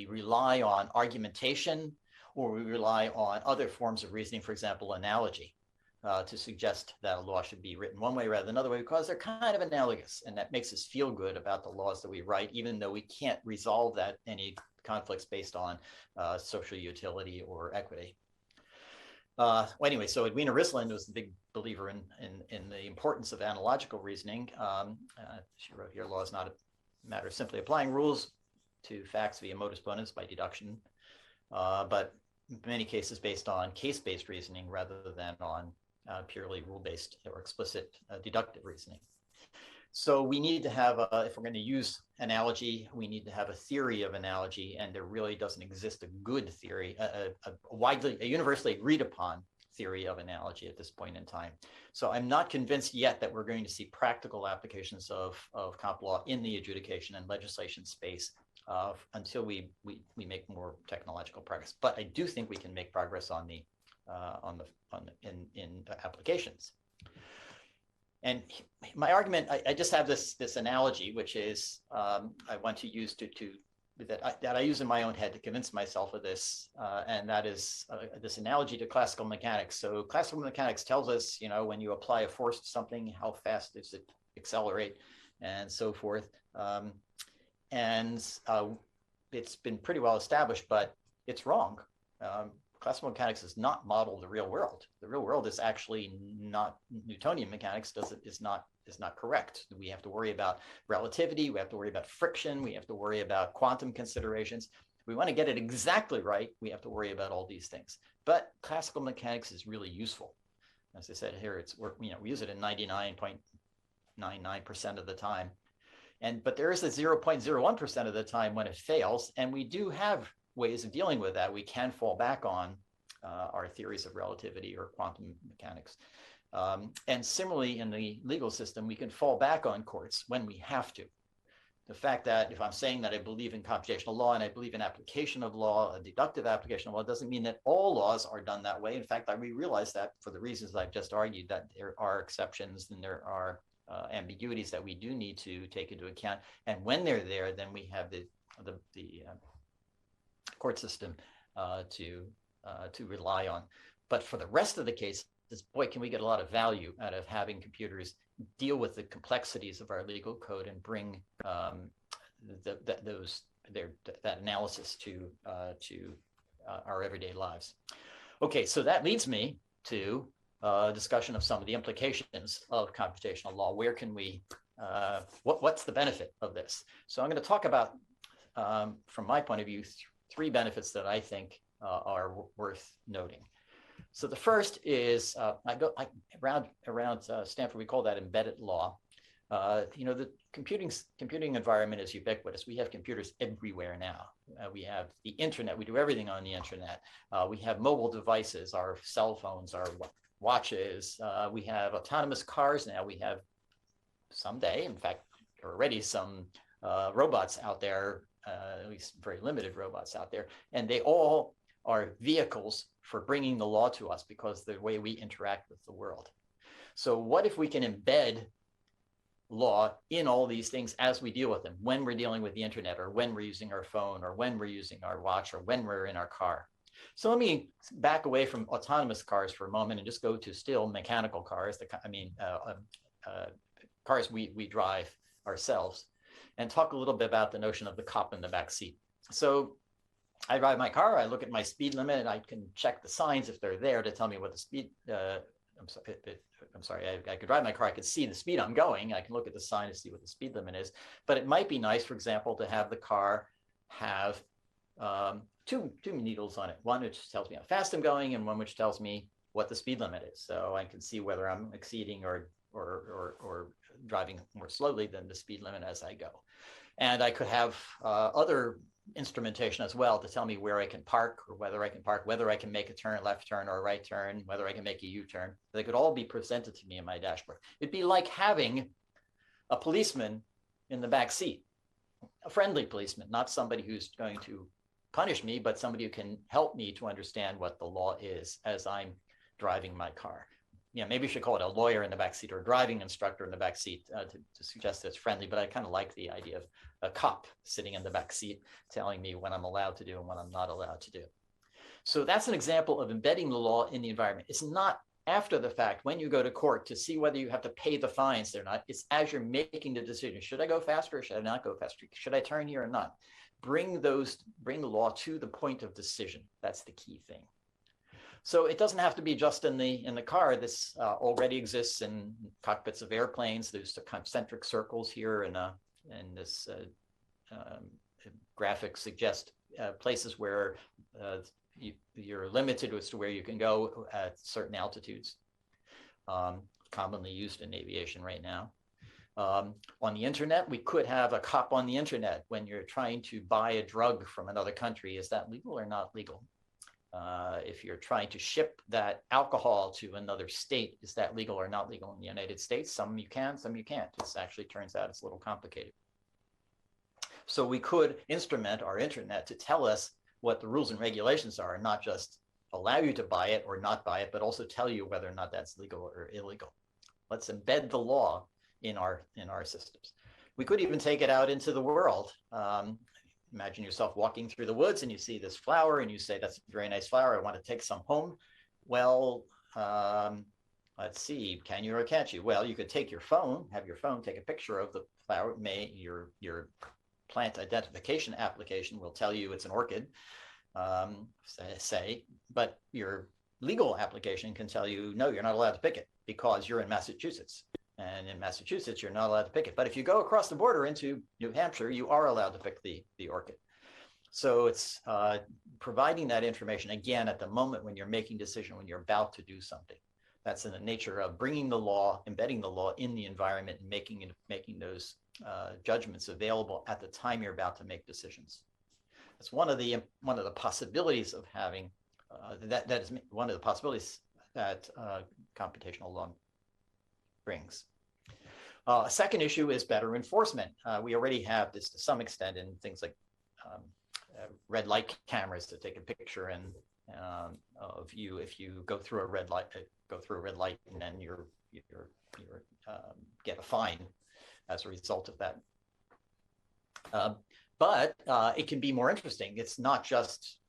rely on argumentation, or we rely on other forms of reasoning, for example, analogy, to suggest that a law should be written one way rather than another way, because they're kind of analogous, and that makes us feel good about the laws that we write, even though we can't resolve any conflicts based on social utility or equity. Well, anyway, so Edwina Rissland was the big believer in the importance of analogical reasoning. She wrote here, law is not a matter of simply applying rules to facts via modus ponens by deduction, but in many cases based on case-based reasoning rather than on purely rule-based or explicit deductive reasoning. So we need to have, if we're going to use analogy, we need to have a theory of analogy, and there really doesn't exist a good theory, a universally agreed upon theory of analogy at this point in time. So I'm not convinced yet that we're going to see practical applications of comp law in the adjudication and legislation space until we make more technological progress. But I do think we can make progress in applications. And my argument, I just have this analogy, which is I want to use that I use in my own head to convince myself of this, and that is this analogy to classical mechanics. So classical mechanics tells us, when you apply a force to something, how fast does it accelerate, and so forth. It's been pretty well established, but it's wrong. Classical mechanics does not model the real world. The real world is actually not Newtonian mechanics. Is not correct. We have to worry about relativity. We have to worry about friction. We have to worry about quantum considerations. If we want to get it exactly right, we have to worry about all these things. But classical mechanics is really useful. As I said here, we use it in 99.99% of the time. But there is a 0.01% of the time when it fails, and we do have ways of dealing with that. We can fall back on our theories of relativity or quantum mechanics. And similarly, in the legal system, we can fall back on courts when we have to. The fact that if I'm saying that I believe in computational law and I believe in application of law, a deductive application of law, doesn't mean that all laws are done that way. In fact, we realize that for the reasons I've just argued, that there are exceptions and there are ambiguities that we do need to take into account. And when they're there, then we have the court system to rely on. But for the rest of the case, boy, can we get a lot of value out of having computers deal with the complexities of our legal code and bring that analysis to our everyday lives. Okay, so that leads me to a discussion of some of the implications of computational law. Where can we, what's the benefit of this? So I'm going to talk about, from my point of view, three benefits that I think are worth noting. So the first is, around Stanford, we call that embedded law. The computing environment is ubiquitous. We have computers everywhere now. We have the internet. We do everything on the internet. We have mobile devices, our cell phones, our watches. We have autonomous cars now. We have someday, in fact, there are already some robots out there, at least very limited robots out there, and they all are vehicles for bringing the law to us because the way we interact with the world. So what if we can embed law in all these things as we deal with them, when we're dealing with the internet, or when we're using our phone, or when we're using our watch, or when we're in our car? So let me back away from autonomous cars for a moment and just go to still mechanical cars, cars we drive ourselves, and talk a little bit about the notion of the cop in the back seat. So I drive my car, I look at my speed limit, and I can check the signs if they're there to tell me what the speed, I could drive my car, I could see the speed I'm going, I can look at the sign to see what the speed limit is. But it might be nice, for example, to have the car have two needles on it, one which tells me how fast I'm going and one which tells me what the speed limit is. So I can see whether I'm exceeding or driving more slowly than the speed limit as I go. And I could have other instrumentation as well to tell me where I can park, or whether I can park, whether I can make a turn, left turn or a right turn, whether I can make a U-turn. They could all be presented to me in my dashboard. It'd be like having a policeman in the back seat, a friendly policeman, not somebody who's going to punish me, but somebody who can help me to understand what the law is as I'm driving my car. Yeah, maybe you should call it a lawyer in the backseat or a driving instructor in the backseat to suggest that it's friendly, but I kind of like the idea of a cop sitting in the backseat telling me what I'm allowed to do and what I'm not allowed to do. So that's an example of embedding the law in the environment. It's not after the fact when you go to court to see whether you have to pay the fines or not. It's as you're making the decision. Should I go faster or should I not go faster? Should I turn here or not? Bring the law to the point of decision. That's the key thing. So it doesn't have to be just in the car. This already exists in cockpits of airplanes. There's the concentric circles here, and this graphic suggests places where you're limited as to where you can go at certain altitudes, commonly used in aviation right now. On the internet, we could have a cop on the internet when you're trying to buy a drug from another country. Is that legal or not legal? If you're trying to ship that alcohol to another state, is that legal or not legal in the United States? Some you can, some you can't. It actually turns out it's a little complicated. So we could instrument our internet to tell us what the rules and regulations are, and not just allow you to buy it or not buy it, but also tell you whether or not that's legal or illegal. Let's embed the law in our systems. We could even take it out into the world. Imagine yourself walking through the woods and you see this flower and you say, that's a very nice flower, I want to take some home. Well, let's see, can you or can't you? Well, you could take your phone, have your phone take a picture of the flower. Your plant identification application will tell you it's an orchid, but your legal application can tell you, no, you're not allowed to pick it because you're in Massachusetts. And in Massachusetts, you're not allowed to pick it. But if you go across the border into New Hampshire, you are allowed to pick the orchid. So it's providing that information, again, at the moment when you're making a decision, when you're about to do something. That's in the nature of bringing the law, embedding the law in the environment, and making those judgments available at the time you're about to make decisions. That's one of the possibilities of having, that is one of the possibilities that computational law brings. A second issue is better enforcement. We already have this to some extent in things like red light cameras to take a picture of you if you go through a red light, and then you get a fine as a result of that. But it can be more interesting. It's not just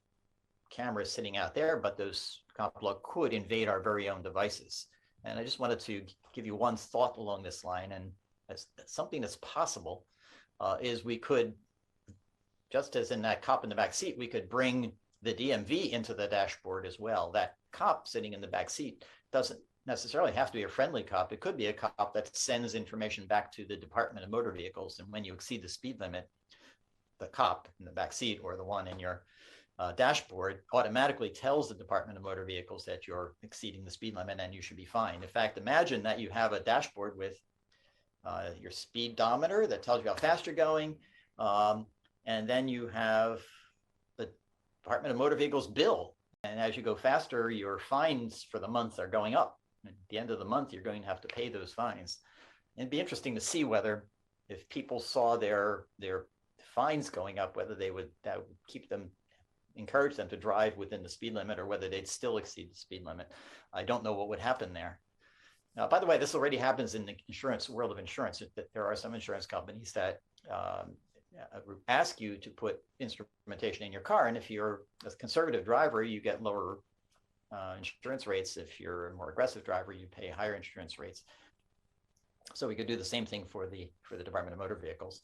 cameras sitting out there, but those comp law could invade our very own devices. And I just wanted to give you one thought along this line, and as something that's possible is we could, just as in that cop in the back seat, we could bring the DMV into the dashboard as well. That cop sitting in the back seat doesn't necessarily have to be a friendly cop. It could be a cop that sends information back to the Department of Motor Vehicles, and when you exceed the speed limit, the cop in the back seat or the one in your dashboard automatically tells the Department of Motor Vehicles that you're exceeding the speed limit and you should be fined. In fact, imagine that you have a dashboard with your speedometer that tells you how fast you're going, and then you have the Department of Motor Vehicles bill. And as you go faster, your fines for the month are going up. At the end of the month, you're going to have to pay those fines. it'd be interesting to see whether if people saw their fines going up, whether that would keep them, encourage them to drive within the speed limit, or whether they'd still exceed the speed limit. I don't know what would happen there. Now, by the way, this already happens in the insurance world of insurance. There are some insurance companies that ask you to put instrumentation in your car, and if you're a conservative driver, you get lower insurance rates. If you're a more aggressive driver, you pay higher insurance rates. So we could do the same thing for the Department of Motor Vehicles.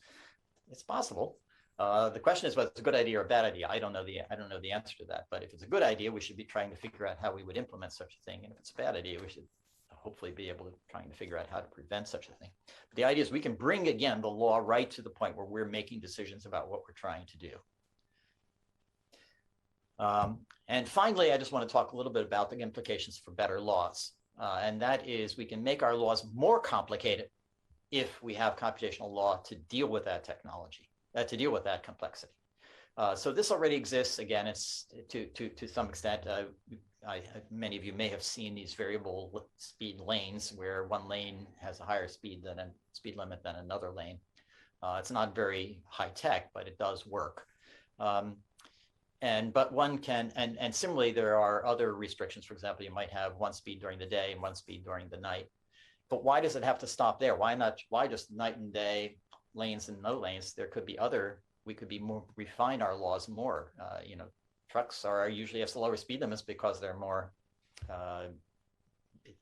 It's possible. The question is whether it's a good idea or a bad idea. I don't know the answer to that. But if it's a good idea, we should be trying to figure out how we would implement such a thing. And if it's a bad idea, we should hopefully be able to trying to figure out how to prevent such a thing. But the idea is we can bring, again, the law right to the point where we're making decisions about what we're trying to do. And finally, I just want to talk a little bit about the implications for better laws. And that is we can make our laws more complicated if we have computational law to deal with that technology, to deal with that complexity. So this already exists. Again, it's to some extent, many of you may have seen these variable speed lanes where one lane has a higher speed limit than another lane. It's not very high tech, but it does work. But one can, and similarly, there are other restrictions. For example, you might have one speed during the day and one speed during the night. But why does it have to stop there? Why just night and day, lanes and no lanes? There could be we could be more, refine our laws more. Trucks usually have lower speed limits because they're more,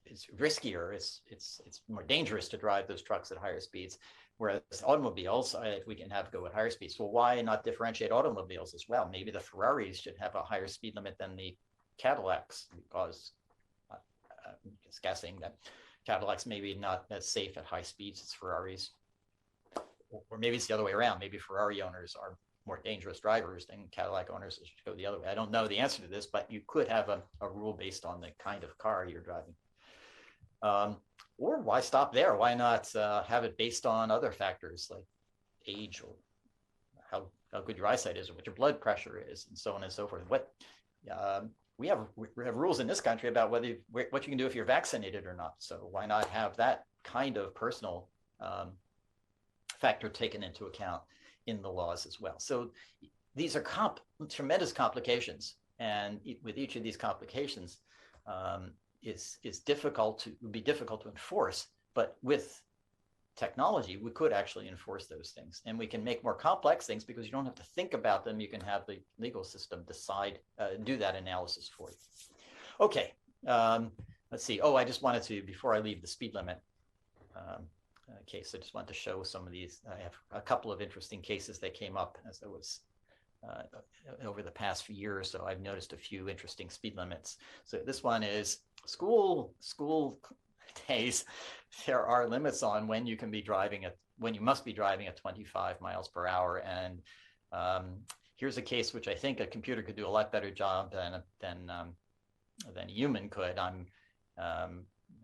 it's riskier. It's more dangerous to drive those trucks at higher speeds. Whereas automobiles, we can go at higher speeds. Well, why not differentiate automobiles as well? Maybe the Ferraris should have a higher speed limit than the Cadillacs, because I'm just guessing that Cadillacs maybe not as safe at high speeds as Ferraris. Or maybe it's the other way around. Maybe Ferrari owners are more dangerous drivers than Cadillac owners. It should go the other way. I don't know the answer to this, but you could have a rule based on the kind of car you're driving. Or why stop there? Why not have it based on other factors like age, or how good your eyesight is, or what your blood pressure is, and so on and so forth? We have rules in this country about what you can do if you're vaccinated or not. So why not have that kind of personal factor taken into account in the laws as well? So these are tremendous complications, and with each of these complications, would be difficult to enforce. But with technology, we could actually enforce those things, and we can make more complex things because you don't have to think about them. You can have the legal system do that analysis for you. Okay, let's see. Oh, I just wanted to, before I leave the speed limit case, I just wanted to show some of these. I have a couple of interesting cases that came up as I was over the past few years. So I've noticed a few interesting speed limits. So this one is school days. There are limits on when you can be driving when you must be driving at 25 miles per hour. And here's a case which I think a computer could do a lot better job than a human could. I'm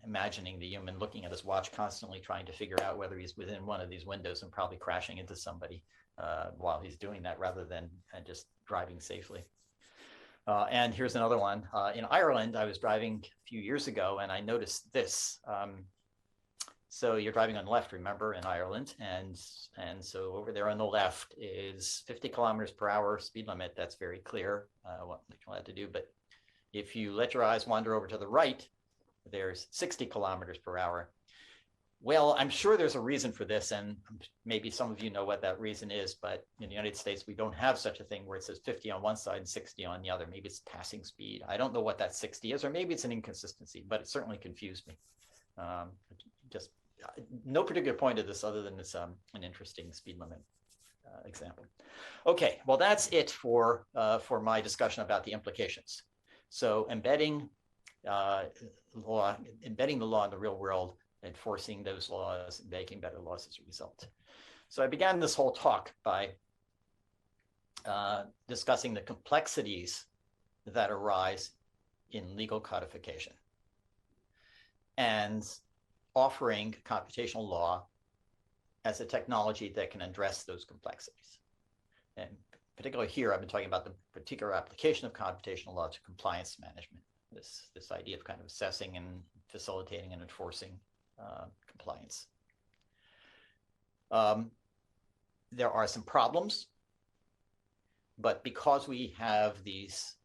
imagining the human looking at his watch constantly, trying to figure out whether he's within one of these windows and probably crashing into somebody while he's doing that, rather than just driving safely. And here's another one. In Ireland, I was driving a few years ago, and I noticed this. So you're driving on the left, remember, in Ireland. And so over there on the left is 50 kilometers per hour speed limit. That's very clear what you're allowed to do. But if you let your eyes wander over to the right, there's 60 kilometers per hour. Well, I'm sure there's a reason for this, and maybe some of you know what that reason is, but in the United States, we don't have such a thing where it says 50 on one side and 60 on the other. Maybe it's passing speed. I don't know what that 60 is, or maybe it's an inconsistency, but it certainly confused me. Just no particular point of this other than it's an interesting speed limit example. Okay, well, that's it for my discussion about the implications. So embedding the law in the real world, enforcing those laws, making better laws as a result. So I began this whole talk by discussing the complexities that arise in legal codification and offering computational law as a technology that can address those complexities. And particularly here, I've been talking about the particular application of computational law to compliance management, this idea of kind of assessing and facilitating and enforcing compliance. There are some problems, but because we have these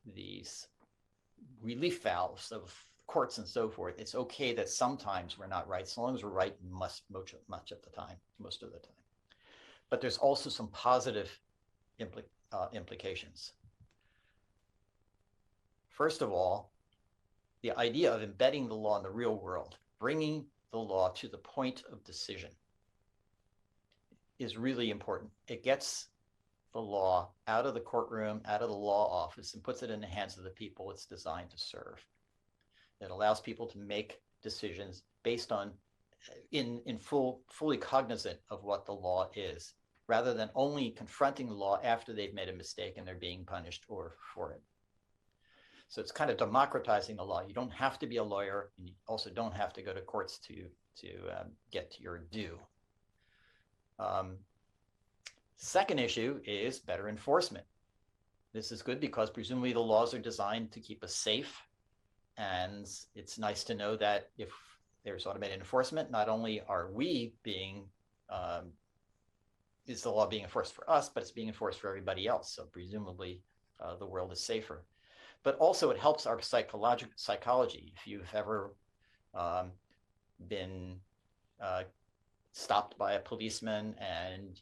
relief valves of courts and so forth, it's okay that sometimes we're not right, so long as we're right much of the time, most of the time. But there's also some positive implications. First of all, the idea of embedding the law in the real world, bringing the law to the point of decision, is really important. It gets the law out of the courtroom, out of the law office, and puts it in the hands of the people it's designed to serve. It allows people to make decisions based on, fully cognizant of what the law is, rather than only confronting the law after they've made a mistake and they're being punished or for it. So it's kind of democratizing the law. You don't have to be a lawyer, and you also don't have to go to courts to get to your due. Second issue is better enforcement. This is good because presumably the laws are designed to keep us safe. And it's nice to know that if there's automated enforcement, not only are we being, is the law being enforced for us, but it's being enforced for everybody else. So presumably the world is safer. But also it helps our psychology. If you've ever been stopped by a policeman and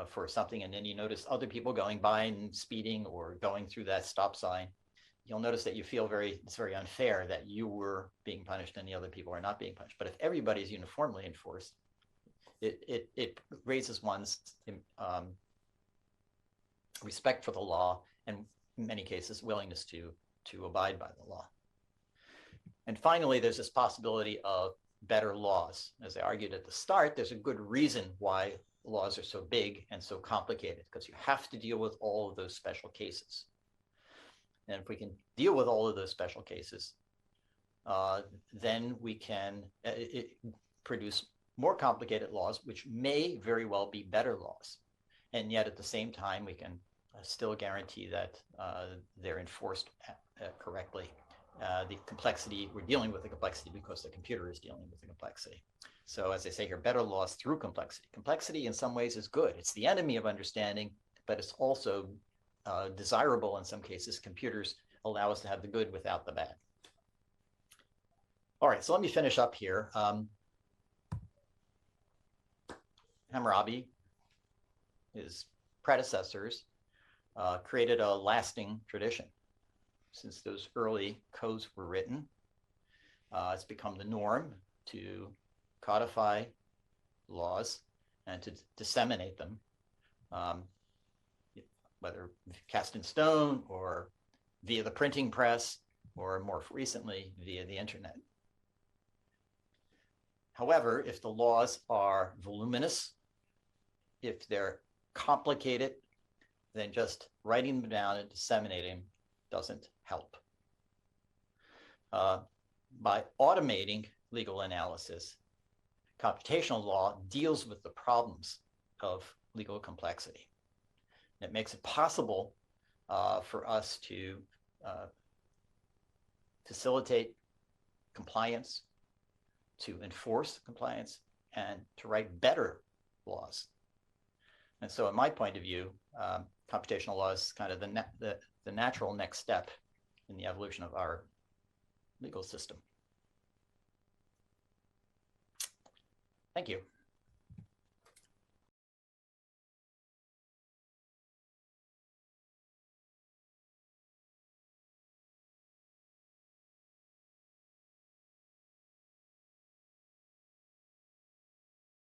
for something, and then you notice other people going by and speeding or going through that stop sign, you'll notice that you feel it's very unfair that you were being punished and the other people are not being punished. But if everybody is uniformly enforced, it raises one's respect for the law and in many cases willingness to abide by the law. And finally, there's this possibility of better laws. As I argued at the start, there's a good reason why laws are so big and so complicated, because you have to deal with all of those special cases. And if we can deal with all of those special cases, then we can produce more complicated laws, which may very well be better laws. And yet at the same time, we can still guarantee that they're enforced correctly. The complexity, we're dealing with the complexity because the computer is dealing with the complexity. So as I say here, better laws through complexity. Complexity in some ways is good. It's the enemy of understanding, but it's also desirable in some cases. Computers allow us to have the good without the bad. All right, so let me finish up here. Hammurabi, his predecessors, created a lasting tradition. Since those early codes were written, it's become the norm to codify laws and to disseminate them, whether cast in stone or via the printing press or more recently via the internet. However, if the laws are voluminous, if they're complicated, then just writing them down and disseminating them doesn't help. By automating legal analysis, computational law deals with the problems of legal complexity. And it makes it possible for us to facilitate compliance, to enforce compliance, and to write better laws. And so in my point of view, computational law is kind of the natural next step in the evolution of our legal system. Thank you.